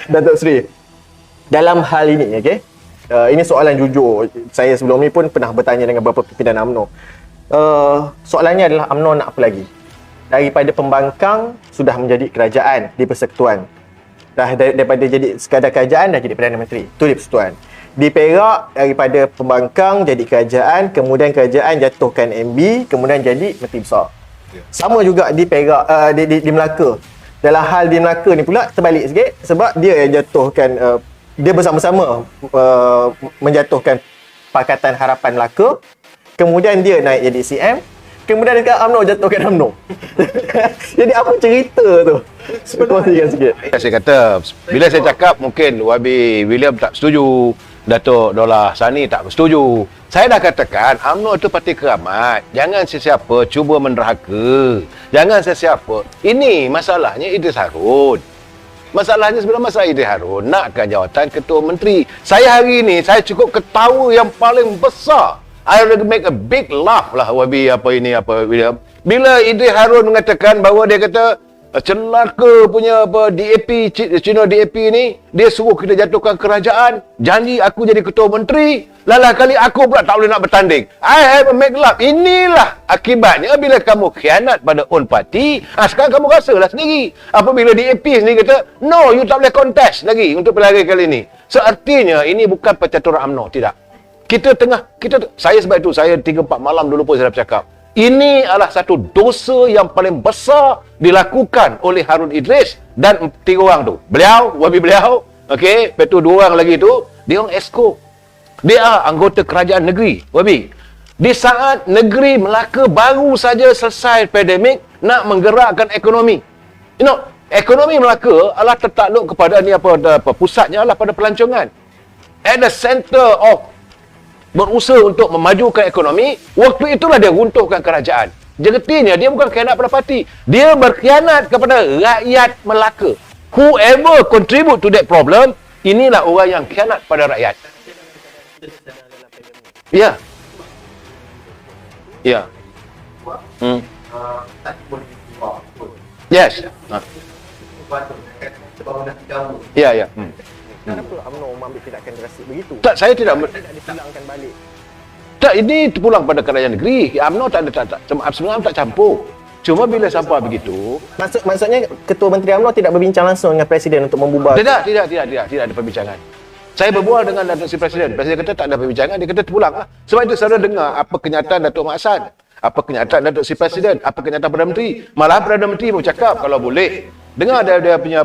Datuk Seri, dalam hal ini, okey, ini soalan jujur. Saya sebelum ni pun pernah bertanya dengan beberapa pimpinan UMNO. Soalannya adalah UMNO nak apa lagi? Daripada pembangkang sudah menjadi kerajaan di Persekutuan. Daripada jadi sekadar kerajaan dah jadi Perdana Menteri. Itu di Persekutuan. Di Perak daripada pembangkang jadi kerajaan, kemudian kerajaan jatuhkan MB, kemudian jadi Menteri Besar. Sama juga di Perak, di Melaka. Dalam hal di Melaka ni pula terbalik sikit sebab dia yang jatuhkan, dia bersama-sama menjatuhkan Pakatan Harapan Melaka, kemudian dia naik jadi CM, kemudian dekat UMNO jatuhkan UMNO. Jadi apa cerita tu? Kongsikan sikit. Saya kata, bila saya cakap mungkin Wabi William tak setuju, Datuk Dollah Sani tak setuju. Saya dah katakan UMNO itu parti keramat. Jangan sesiapa cuba menderhaka. Jangan sesiapa. Ini masalahnya Idris Harun. Masalahnya sebenarnya masalah Idris Harun nakkan jawatan Ketua Menteri. Saya hari ini saya cukup ketawa yang paling besar. I will make a big laugh lah Wabi William. Bila Idris Harun mengatakan bahawa dia kata celaka punya DAP, Cina DAP ni, dia suruh kita jatuhkan kerajaan, janji aku jadi Ketua Menteri, lalah kali aku pula tak boleh nak bertanding. I have a make laugh. Inilah akibatnya bila kamu khianat pada own party. Sekarang kamu rasalah sendiri. Apabila DAP sendiri kata, no, you tak boleh contest lagi untuk pelari kali ini. Seartinya ini bukan percaturan UMNO, tidak. Saya sebab itu, saya 3-4 malam dulu pun saya dah bercakap. Ini adalah satu dosa yang paling besar dilakukan oleh Harun Idris dan 3 orang tu. Wabi beliau, okey, lepas tu 2 orang lagi tu, dia orang ESCO. Dia anggota kerajaan negeri, Wabi. Di saat negeri Melaka baru saja selesai pandemik, nak menggerakkan ekonomi. Ekonomi Melaka adalah tertakluk kepada pusatnya adalah pada pelancongan. At the center of berusaha untuk memajukan ekonomi, waktu itulah dia runtuhkan kerajaan. Jertinya dia bukan khianat pada parti, dia berkhianat kepada rakyat Melaka. Whoever contribute to that problem, inilah orang yang khianat pada rakyat. Ya. Ya. Yes. Ya. Kenapa UMNO mengambil tindakan drastik begitu? Tak, saya tidak dipulangkan balik. Tak, ini terpulang pada kerajaan negeri. UMNO sebenarnya tak campur. Cuma bila sampai begitu, maksudnya Ketua Menteri UMNO tidak berbincang langsung dengan Presiden untuk membubar. Tidak ada perbincangan. Saya berbual dengan Datuk Seri Presiden. Presiden kata tak ada perbincangan, dia kata terpulang lah. Sebab itu saudara dengar apa kenyataan Datuk Mak Hassan, apa kenyataan Datuk Seri Presiden, apa kenyataan Perdana Menteri. Malah Perdana Menteri pun cakap kalau boleh dengar dia punya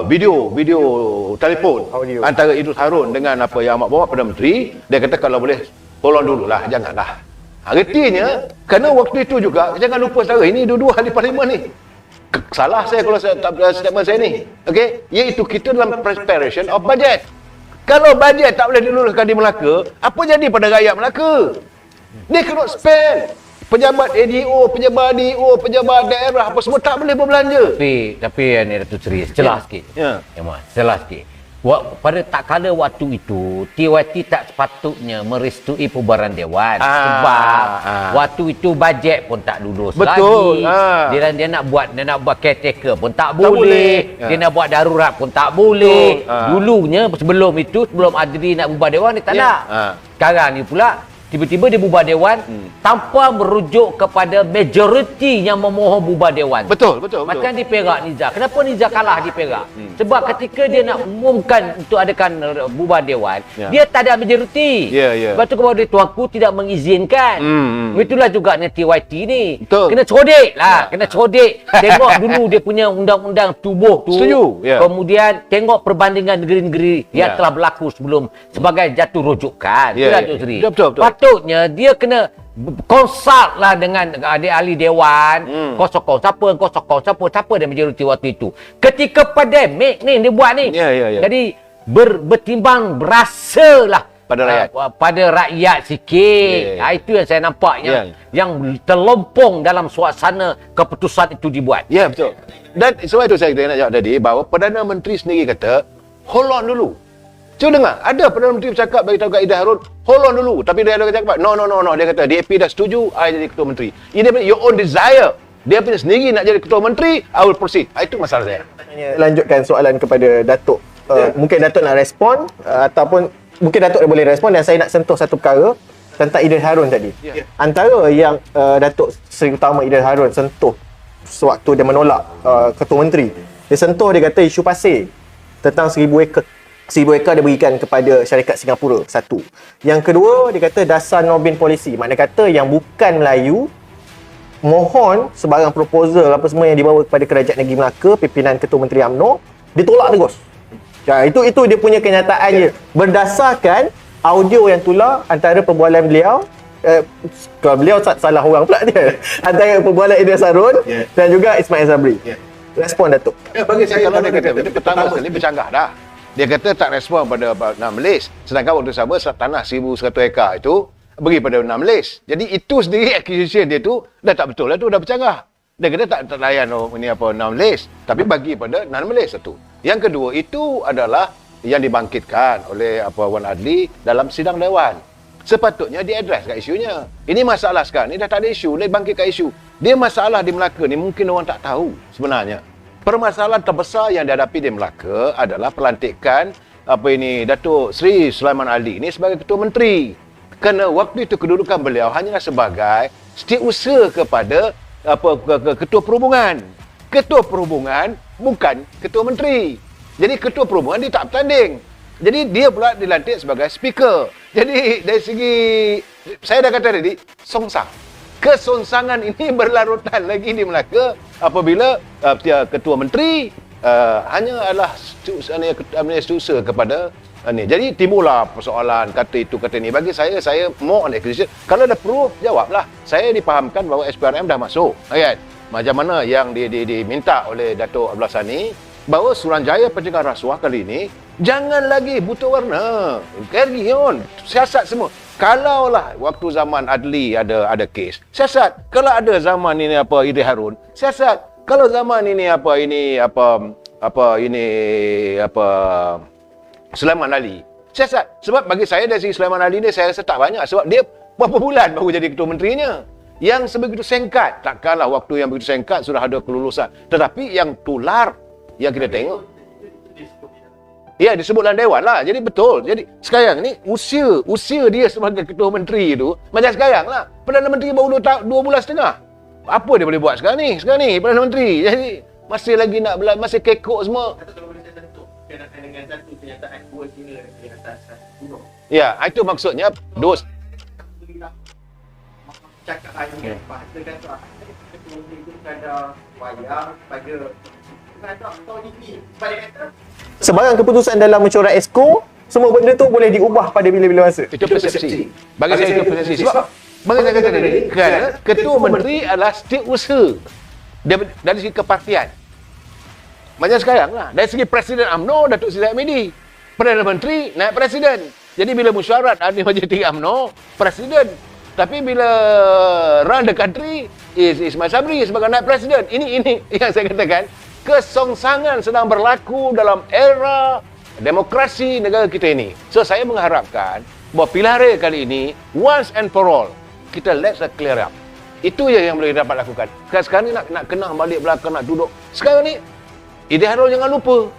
video telefon audio antara Idris Harun dengan yang amat bawa Perdana Menteri. Dia kata kalau boleh tolong dululah, janganlah. Artinya kerana waktu itu juga jangan lupa saudara, ini dua-dua ahli parlimen ni. Salah saya kalau saya tak statement saya ni. Okey, iaitu kita dalam preparation of budget. Kalau bajet tak boleh diluluskan di Melaka, apa jadi pada rakyat Melaka? They cannot spend. Pejabat ADO, pejabat DO, pejabat daerah apa semua tak boleh berbelanja. Tapi ni Datuk Seri, celah sikit. Ya. Celah sikit. Pada tak kala waktu itu, TYT tak sepatutnya merestui pembubaran Dewan. Sebab waktu itu bajet pun tak lulus. Betul. Lagi. Dia nak buat caretaker pun tak boleh. Dia nak buat darurat pun tak boleh. Dulunya sebelum Adri nak bubar Dewan dia tak nak. Sekarang ni pula tiba-tiba dia bubar Dewan tanpa merujuk kepada majoriti yang memohon bubar Dewan. Betul. Macam di Perak Nizar. Kenapa Nizar kalah di Perak? Sebab ketika dia nak umumkan untuk adakan bubar Dewan, dia tak ada majoriti. Sebab tu kepada tuanku tidak mengizinkan. Itulah juga dengan TYT ni. Betul. Kena codek lah. Kena codek. Tengok dulu dia punya undang-undang tubuh tu. Setuju. Kemudian tengok perbandingan negeri-negeri yang telah berlaku sebelum sebagai jatuh rujukan. Betul. Patutnya dia kena konsult lah dengan ahli Dewan, kosong siapa dia majoriti waktu itu. Ketika pandemik ni dia buat ni. Jadi bertimbang berasalah pada rakyat sikit. Itu yang saya nampak yang terlompong dalam suasana keputusan itu dibuat. Ya, betul. Dan sebab itu saya nak jawab tadi bahawa Perdana Menteri sendiri kata hold on dulu. Cuba dengar, ada Perdana Menteri bercakap bagi tahu kat Idris Harun, hold on dulu. Tapi dia cakap, no. Dia kata, DAP dah setuju, I jadi Ketua Menteri. Ini your own desire. Dia punya sendiri nak jadi ketua menteri, I will proceed. Itu masalah saya. Lanjutkan soalan kepada Datuk. Mungkin Datuk nak respon ataupun mungkin Datuk boleh respon, dan saya nak sentuh satu perkara tentang Idris Harun tadi. Antara yang Datuk Seri Utama Idris Harun sentuh sewaktu dia menolak ketua menteri, dia sentuh, dia kata isu pasir tentang 1,000 ekar. 1,000 ekar dia berikan kepada syarikat Singapura, satu. Yang kedua, dia kata dasar no-bin policy. Maknanya kata yang bukan Melayu mohon sebarang proposal apa semua yang dibawa kepada Kerajaan Negeri Melaka, pimpinan Ketua Menteri UMNO, ditolak terus. Ya, itu dia punya kenyataan dia. Berdasarkan audio yang tular antara perbualan beliau, kalau beliau salah orang pula dia, antara perbualan Idris Harun dan juga Ismail Sabri. Respon Datuk. Bagi saya, kalau dia kata, dia pertama sekali bercanggah dah. Dia kata tak respon pada Namlis, sedangkan waktu sama tanah 1,100 ekar itu bagi pada Namlis. Jadi itu sendiri acquisition dia tu dah tak betul lah tu, dah bercanggah. Dia kata tak layan ini apa Namlis, tapi bagi pada Namlis satu. Yang kedua, itu adalah yang dibangkitkan oleh Wan Adli dalam sidang dewan. Sepatutnya dia address kat isunya. Ini masalah sekarang ni dah tak ada isu, dia bangkitkan isu. Dia masalah di Melaka ni mungkin orang tak tahu sebenarnya. Permasalahan terbesar yang dihadapi di Melaka adalah pelantikan Datuk Seri Sulaiman Ali ini sebagai Ketua Menteri. Kerana waktu itu kedudukan beliau hanyalah sebagai setiausaha kepada Ketua Perhubungan. Ketua Perhubungan bukan Ketua Menteri. Jadi Ketua Perhubungan dia tak bertanding. Jadi dia pula dilantik sebagai speaker. Jadi dari segi, saya dah kata tadi, songsang. Kesonsangan ini berlarutan lagi di Melaka apabila Ketua Menteri hanya adalah setiausaha kepada ni. Jadi timbullah persoalan kata itu kata ni. Bagi saya more on acquisition. Kalau ada proof, jawablah. Saya dipahamkan bahawa SPRM dah masuk. Kan? Macam mana yang diminta oleh Datuk Abdullah Sani, bahawa Suruhanjaya Pencegahan Rasuah kali ini jangan lagi buta warna. Carry on. Siasat semua. Kalaulah waktu zaman Adli ada kes, siasat. Kalau ada zaman ini Idris Harun, siasat. Kalau zaman ini Sulaiman Ali, siasat. Sebab bagi saya dari segi Sulaiman Ali ni saya rasa tak banyak, sebab dia berapa bulan baru jadi ketua menterinya. Yang sebegitu singkat, takkanlah waktu yang begitu singkat sudah ada kelulusan. Tetapi yang tular yang kita tengok, ya, disebut dalam dewan lah. Jadi betul. Jadi sekarang ni usia dia sebagai ketua menteri tu macam sekarang lah. Perdana Menteri baru 2 bulan setengah. Apa dia boleh buat sekarang ni Perdana Menteri. Jadi masih lagi nak masih kekok semua. Dengan satu kenyataan dua sila di atas gunung. Ya, itu maksudnya dos. Cakap hanya bahasakan tu ketua menteri itu ada wayang pada sebarang keputusan dalam mesyuarat Exco, semua benda tu boleh diubah pada bila-bila masa. Itu persepsi. Bagi saya itu persepsi. Sebab bagi saya kata tadi, kerana ketua menteri adalah setiausaha dari segi kepartian. Macam sekarang lah, dari segi Presiden UMNO, Datuk Seri Hamidi, Perdana Menteri, naik Presiden. Jadi bila mesyuarat ahli majlis UMNO, Presiden. Tapi bila run the country, Ismail Sabri sebagai naik Presiden. Ini yang saya katakan, kesongsangan sedang berlaku dalam era demokrasi negara kita ini. So saya mengharapkan bahawa pilihan raya kali ini once and for all kita let's clear up. Itu yang boleh dapat lakukan. Sekarang ni nak kenang balik belakang, nak duduk. Sekarang ni Idris Harun jangan lupa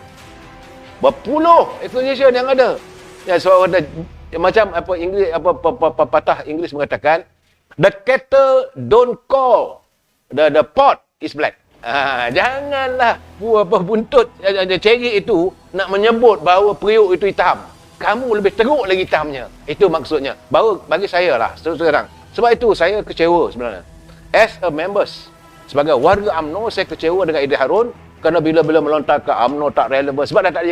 berpuluh acquisition yang ada. Ya, so ada macam Inggeris patah Inggeris mengatakan the kettle don't call the pot is black. Janganlah buntut ceri itu nak menyebut bahawa periuk itu hitam. Kamu lebih teruk lagi hitamnya. Itu maksudnya. Baru bagi saya lah sekarang. Sebab itu saya kecewa sebenarnya. As a members, sebagai warga UMNO, saya kecewa dengan Idris Harun kerana bila-bila melontarkan UMNO tak relevan sebab dah tak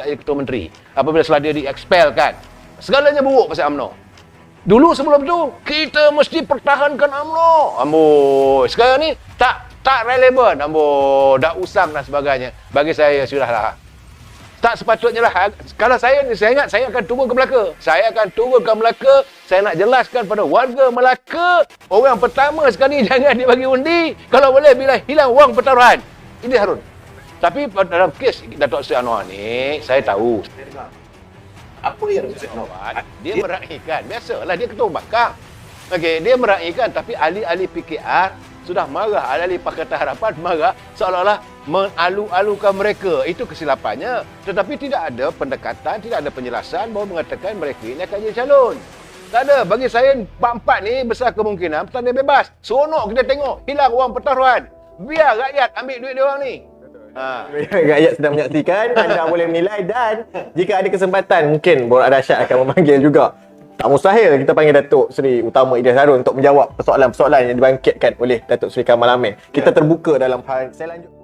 jadi ketua menteri. Apabila setelah dia di-expel kan. Segalanya buruk pasal UMNO. Dulu sebelum tu kita mesti pertahankan UMNO. Sekarang ni tak relevan, dah usang dan sebagainya. Bagi saya sudahlah. Tak sepatutnya lah. Kalau saya ingat saya akan turun ke Melaka. Saya akan turun ke Melaka. Saya nak jelaskan pada warga Melaka, orang pertama sekali jangan dibagi undi. Kalau boleh bila hilang wang pertaruhan. Ini Harun. Tapi dalam kes Datuk Seri Anwar ni, saya tahu. Apa yang Datuk Seri Anwar? Dia meraihkan. Biasalah dia ketua bakar. Okey, dia meraihkan, tapi ahli-ahli PKR sudah marah, ahli Pakatan Harapan marah seolah-olah mengalu-alukan mereka. Itu kesilapannya. Tetapi tidak ada pendekatan, tidak ada penjelasan bahawa mengatakan mereka ini akan jadi calon. Tak ada. Bagi saya, 4-4 ni besar kemungkinan pertandingan bebas. Seronok kita tengok. Hilang orang pertaruhan. Biar rakyat ambil duit dia orang ni. Rakyat sedang menyaksikan, anda boleh menilai, dan jika ada kesempatan mungkin Borak Dahsyat akan memanggil juga. Tak mustahil kita panggil Datuk Seri Utama Idris Harun untuk menjawab persoalan-persoalan yang dibangkitkan oleh Datuk Seri Kamal Amir. Kita terbuka dalam hal. Saya lanjut.